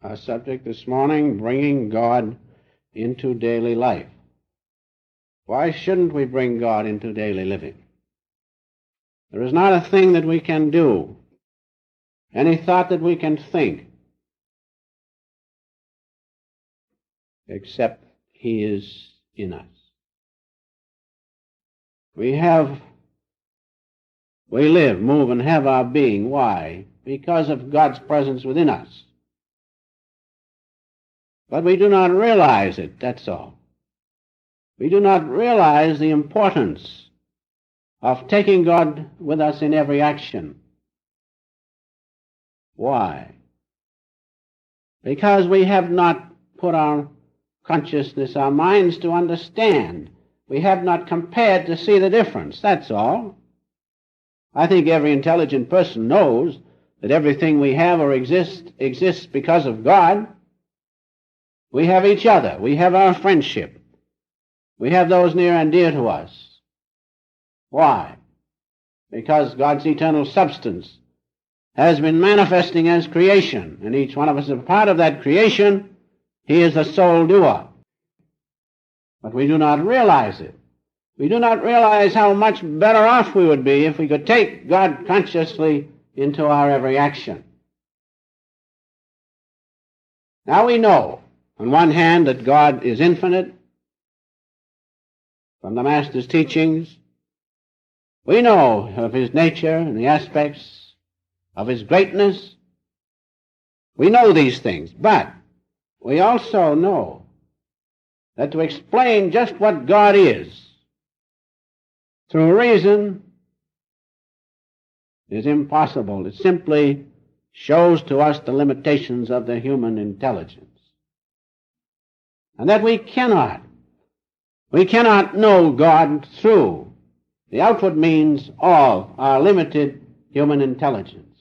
Our subject this morning, bringing God into daily life. Why shouldn't we bring God into daily living? There is not a thing that we can do, any thought that we can think, except He is in us. We live, move, and have our being. Why? Because of God's presence within us. But we do not realize it, that's all. We do not realize the importance of taking God with us in every action. Why? Because we have not put our consciousness, our minds to understand. We have not compared to see the difference, that's all. I think every intelligent person knows that everything we have or exists because of God. We have each other. We have our friendship. We have those near and dear to us. Why? Because God's eternal substance has been manifesting as creation, and each one of us is a part of that creation. He is the sole doer. But we do not realize it. We do not realize how much better off we would be if we could take God consciously into our every action. Now we know, on one hand, that God is infinite from the Master's teachings. We know of His nature and the aspects of His greatness. We know these things, but we also know that to explain just what God is through reason is impossible. It simply shows to us the limitations of the human intelligence. And that we cannot know God through the outward means of our limited human intelligence.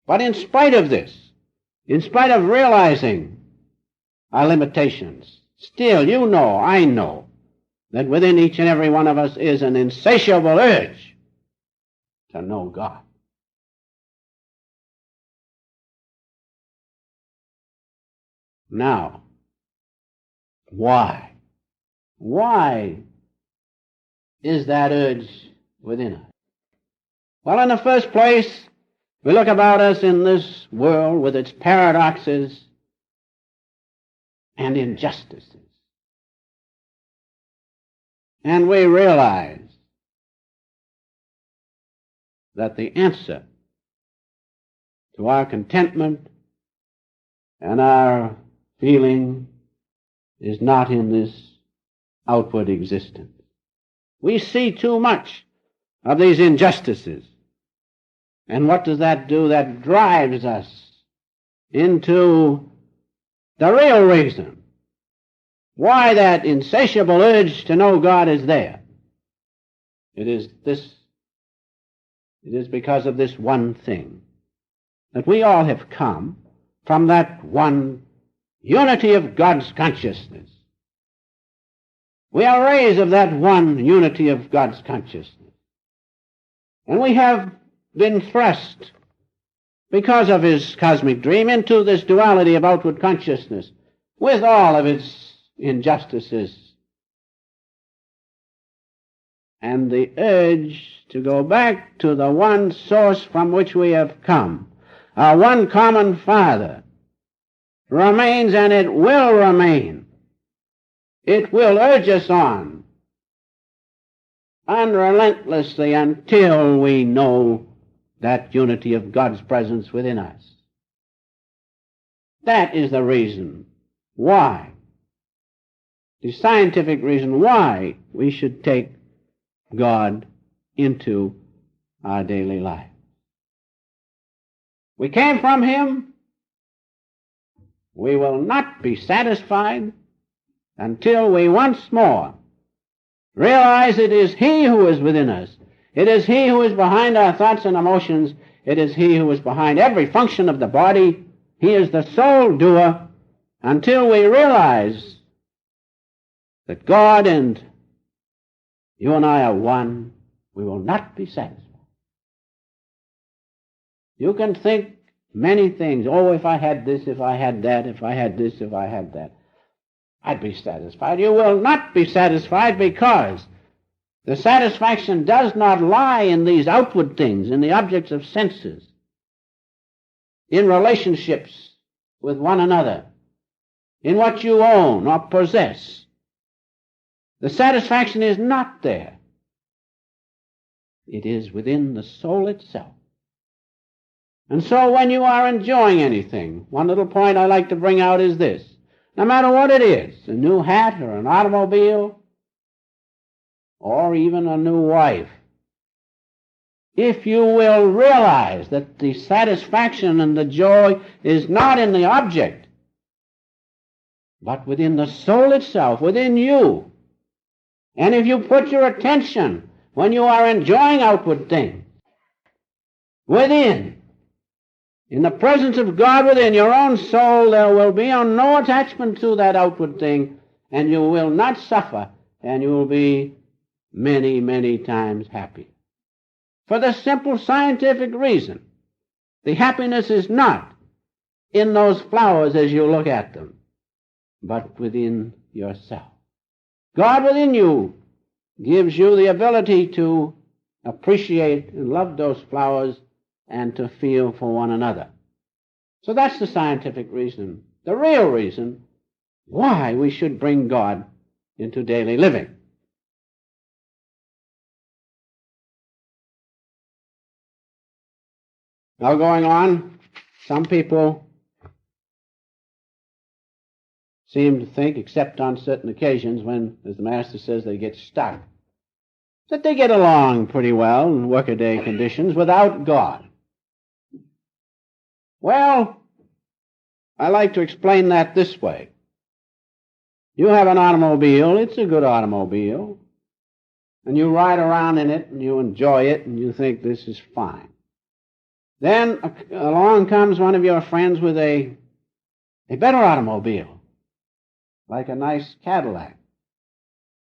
But in spite of this, in spite of realizing our limitations, still you know, I know, that within each and every one of us is an insatiable urge to know God. Now, why? Why is that urge within us? Well, in the first place, we look about us in this world with its paradoxes and injustices. And we realize that the answer to our contentment and our feeling is not in this outward existence. We see too much of these injustices. And what does that do? That drives us into the real reason why that insatiable urge to know God is there. It is because of this one thing, that we all have come from that one unity of God's consciousness. We are rays of that one unity of God's consciousness. And we have been thrust, because of His cosmic dream, into this duality of outward consciousness, with all of its injustices. And the urge to go back to the one source from which we have come, our one common Father, remains, and it will remain. It will urge us on unrelentlessly until we know that unity of God's presence within us. That is the reason why, the scientific reason why we should take God into our daily life. We came from Him. We will not be satisfied until we once more realize it is He who is within us. It is He who is behind our thoughts and emotions. It is He who is behind every function of the body. He is the sole doer. Until we realize that God and you and I are one, we will not be satisfied. You can think many things. Oh, if I had this, if I had that, if I had this, if I had that, I'd be satisfied. You will not be satisfied, because the satisfaction does not lie in these outward things, in the objects of senses, in relationships with one another, in what you own or possess. The satisfaction is not there. It is within the soul itself. And so when you are enjoying anything, one little point I like to bring out is this. No matter what it is, a new hat or an automobile, or even a new wife, if you will realize that the satisfaction and the joy is not in the object, but within the soul itself, within you, and if you put your attention when you are enjoying outward things within, in the presence of God within your own soul, there will be no attachment to that outward thing, and you will not suffer, and you will be many, many times happy. For the simple scientific reason, the happiness is not in those flowers as you look at them, but within yourself. God within you gives you the ability to appreciate and love those flowers and to feel for one another. So that's the scientific reason, the real reason why we should bring God into daily living. Now going on, some people seem to think, except on certain occasions when, as the Master says, they get stuck, that they get along pretty well in workaday conditions without God. Well, I like to explain that this way. You have an automobile, it's a good automobile, and you ride around in it and you enjoy it and you think this is fine. Then along comes one of your friends with a better automobile, like a nice Cadillac,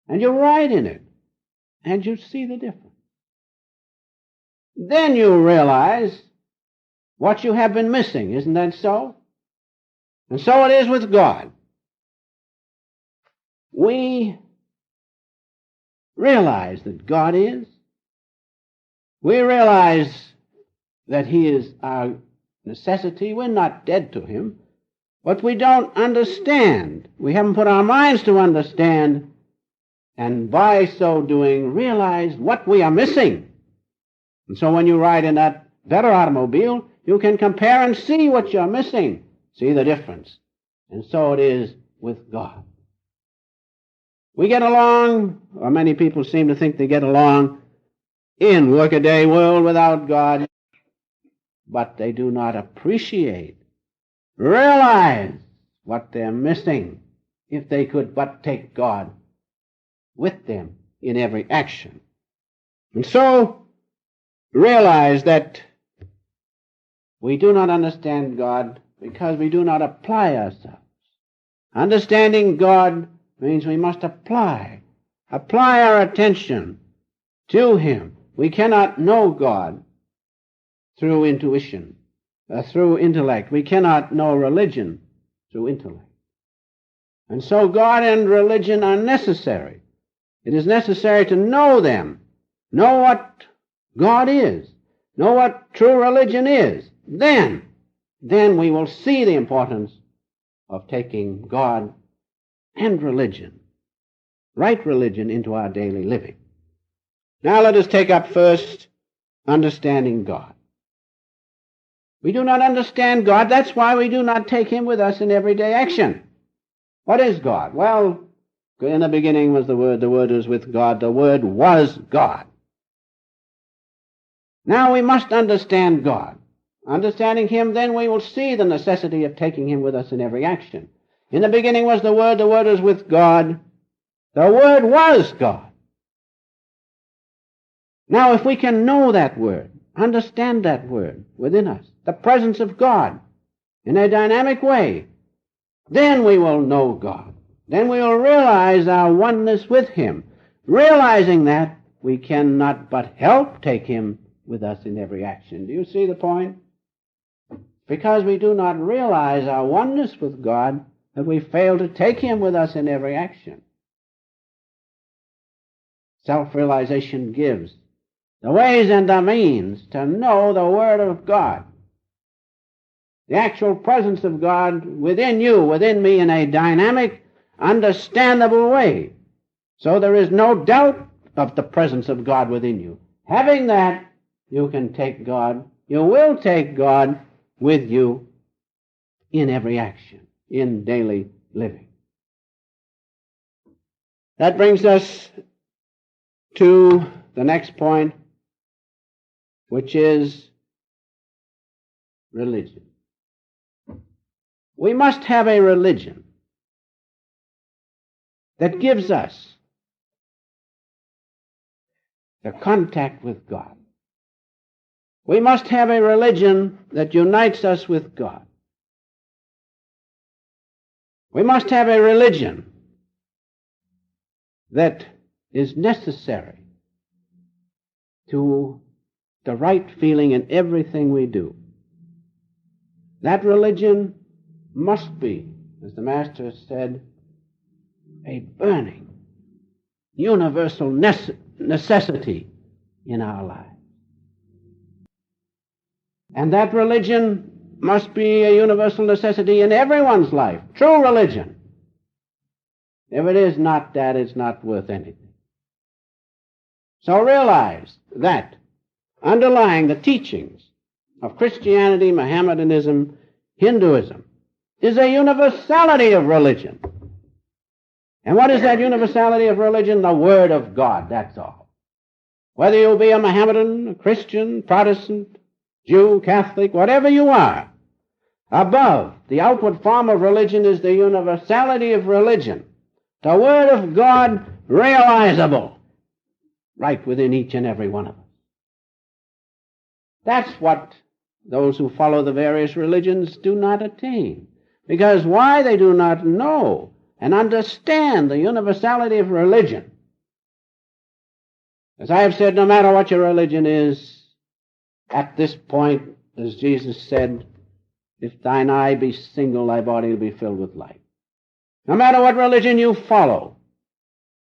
and you ride in it, and you see the difference. Then you realize what you have been missing, isn't that so? And so it is with God. We realize that God is. We realize that He is our necessity. We're not dead to Him, but we don't understand. We haven't put our minds to understand, and by so doing realize what we are missing. And so when you ride in that better automobile, you can compare and see what you're missing, see the difference. And so it is with God. We get along, or many people seem to think they get along, in workaday world without God, but they do not appreciate, realize what they're missing if they could but take God with them in every action. And so realize that we do not understand God because we do not apply ourselves. Understanding God means we must apply our attention to Him. We cannot know God through intuition, through intellect. We cannot know religion through intellect. And so God and religion are necessary. It is necessary to know them, know what God is, know what true religion is. Then we will see the importance of taking God and religion, right religion, into our daily living. Now let us take up first understanding God. We do not understand God. That's why we do not take Him with us in everyday action. What is God? Well, in the beginning was the Word was with God, the Word was God. Now we must understand God. Understanding Him, then we will see the necessity of taking Him with us in every action. In the beginning was the Word was with God, the Word was God. Now if we can know that Word, understand that Word within us, the presence of God in a dynamic way, then we will know God. Then we will realize our oneness with Him. Realizing that, we cannot but help take Him with us in every action. Do you see the point? because we do not realize our oneness with God that we fail to take him with us in every action. Self-realization gives the ways and the means to know the Word of God, the actual presence of God within you, within me, in a dynamic, understandable way. So there is no doubt of the presence of God within you. Having that, you can take God, you will take God with you in every action, in daily living. That brings us to the next point, which is religion. We must have a religion that gives us the contact with God. We must have a religion that unites us with God. We must have a religion that is necessary to the right feeling in everything we do. That religion must be, as the Master said, a burning, universal necessity in our lives. And that religion must be a universal necessity in everyone's life, true religion. If it is not that, it's not worth anything. So realize that underlying the teachings of Christianity, Mohammedanism, Hinduism, is a universality of religion. And what is that universality of religion? The Word of God, that's all. Whether you be a Mohammedan, a Christian, Protestant, Jew, Catholic, whatever you are, above the outward form of religion is the universality of religion. The Word of God realizable right within each and every one of us. That's what those who follow the various religions do not attain. Because why? They do not know and understand the universality of religion. As I have said, no matter what your religion is, at this point, as Jesus said, if thine eye be single, thy body will be filled with light. No matter what religion you follow,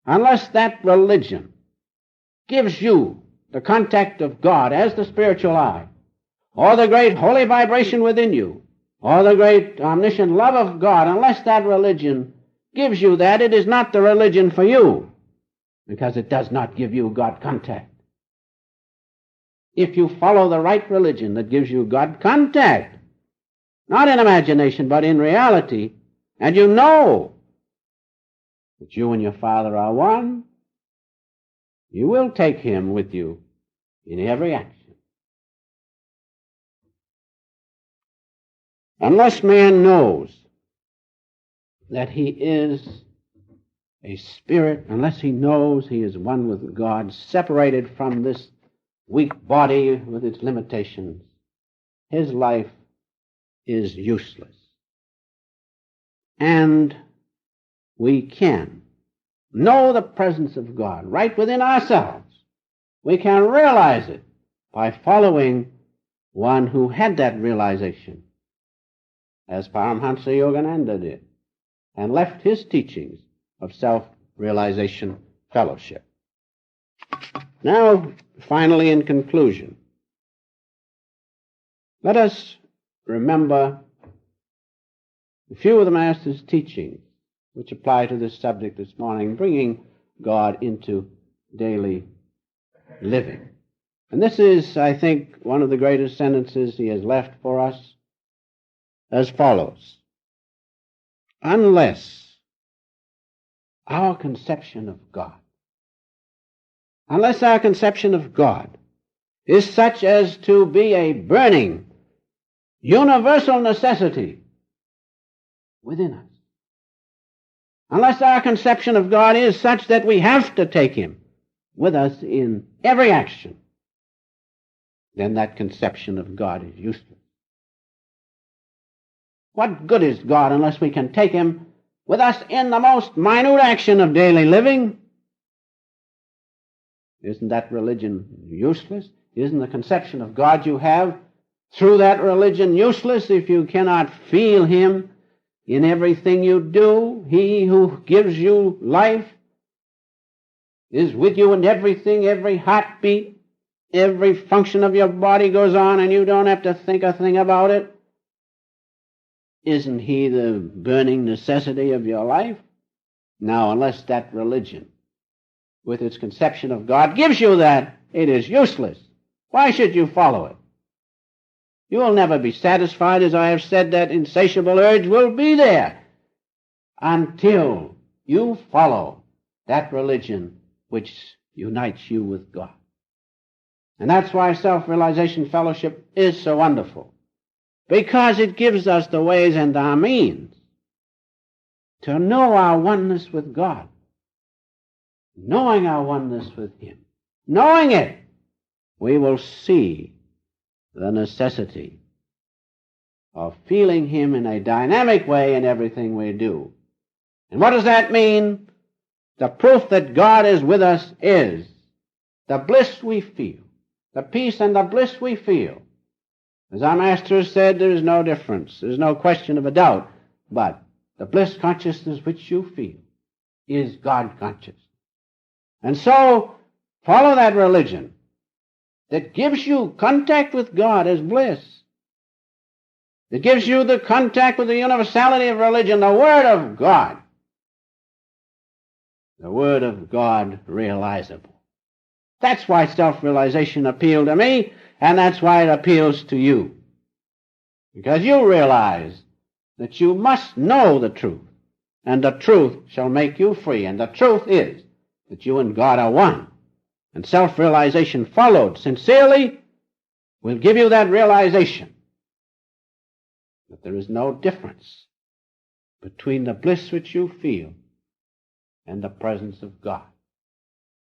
unless that religion gives you the contact of God as the spiritual eye, or the great holy vibration within you, or the great omniscient love of God, unless that religion gives you that, it is not the religion for you, because it does not give you God contact. If you follow the right religion that gives you God contact, not in imagination, but in reality, and you know that you and your Father are one, you will take him with you in every action. Unless man knows that he is a spirit, unless he knows he is one with God, separated from this weak body with its limitations, his life is useless. And we can know the presence of God right within ourselves. We can realize it by following one who had that realization, as Paramhansa Yogananda did, and left his teachings of self-realization fellowship. Now, finally, in conclusion, let us remember a few of the Master's teachings which apply to this subject this morning, bringing God into daily living. And this is, I think, one of the greatest sentences he has left for us, as follows: unless our conception of God is such as to be a burning, universal necessity within us, unless our conception of God is such that we have to take him with us in every action, then that conception of God is useless. What good is God unless we can take him with us in the most minute action of daily living? Isn't that religion useless? Isn't the conception of God you have through that religion useless if you cannot feel Him in everything you do. He who gives you life is with you in everything, every heartbeat, every function of your body goes on, and you don't have to think a thing about it. Isn't He the burning necessity of your life? Now, unless that religion, with its conception of God, gives you that, it is useless. Why should you follow it? You will never be satisfied. As I have said, that insatiable urge will be there until you follow that religion which unites you with God. And that's why Self-Realization Fellowship is so wonderful, because it gives us the ways and our means to know our oneness with God, knowing our oneness with Him. Knowing it, we will see the necessity of feeling Him in a dynamic way in everything we do. And what does that mean? The proof that God is with us is the bliss we feel, the peace and the bliss we feel. As our Master has said, there is no difference. There is no question of a doubt. But the bliss consciousness which you feel is God conscious. And so, follow that religion that gives you contact with God as bliss. That gives you the contact with the universality of religion, the Word of God. The Word of God realizable. That's why self-realization appealed to me, and that's why it appeals to you. Because you realize that you must know the truth, and the truth shall make you free. And the truth is that you and God are one. And self-realization followed sincerely will give you that realization that there is no difference between the bliss which you feel and the presence of God.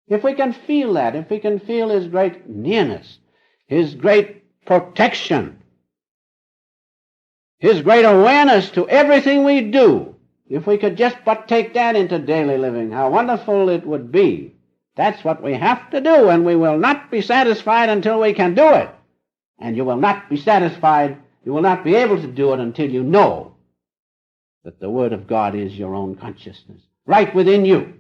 If we can feel that, if we can feel His great nearness, His great protection, His great awareness to everything we do, if we could just but take that into daily living, how wonderful it would be. That's what we have to do, and we will not be satisfied until we can do it. And you will not be satisfied, you will not be able to do it until you know that the Word of God is your own consciousness, right within you.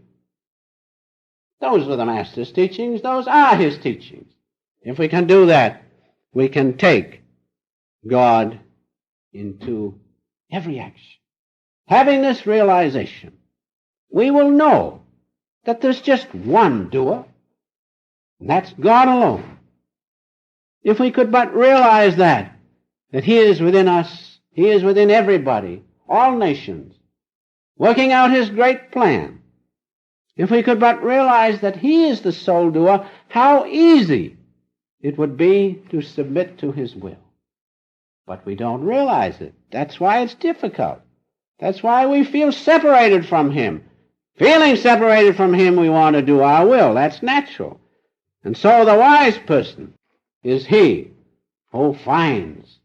Those were the Master's teachings, those are His teachings. If we can do that, we can take God into every action. Having this realization, we will know that there's just one doer, and that's God alone. If we could but realize that He is within us, He is within everybody, all nations, working out His great plan. If we could but realize that He is the sole doer, how easy it would be to submit to His will. But we don't realize it. That's why it's difficult. That's why we feel separated from Him. Feeling separated from Him, we want to do our will. That's natural. And so the wise person is he who finds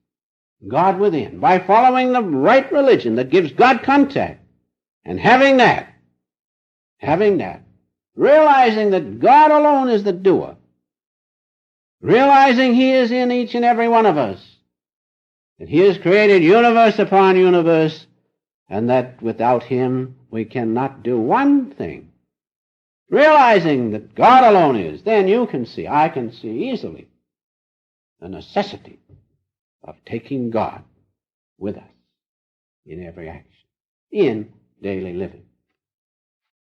God within by following the right religion that gives God contact, and having that, realizing that God alone is the doer, realizing He is in each and every one of us, that He has created universe upon universe, and that without Him we cannot do one thing. Realizing that God alone is, then you can see, I can see easily, the necessity of taking God with us in every action, in daily living.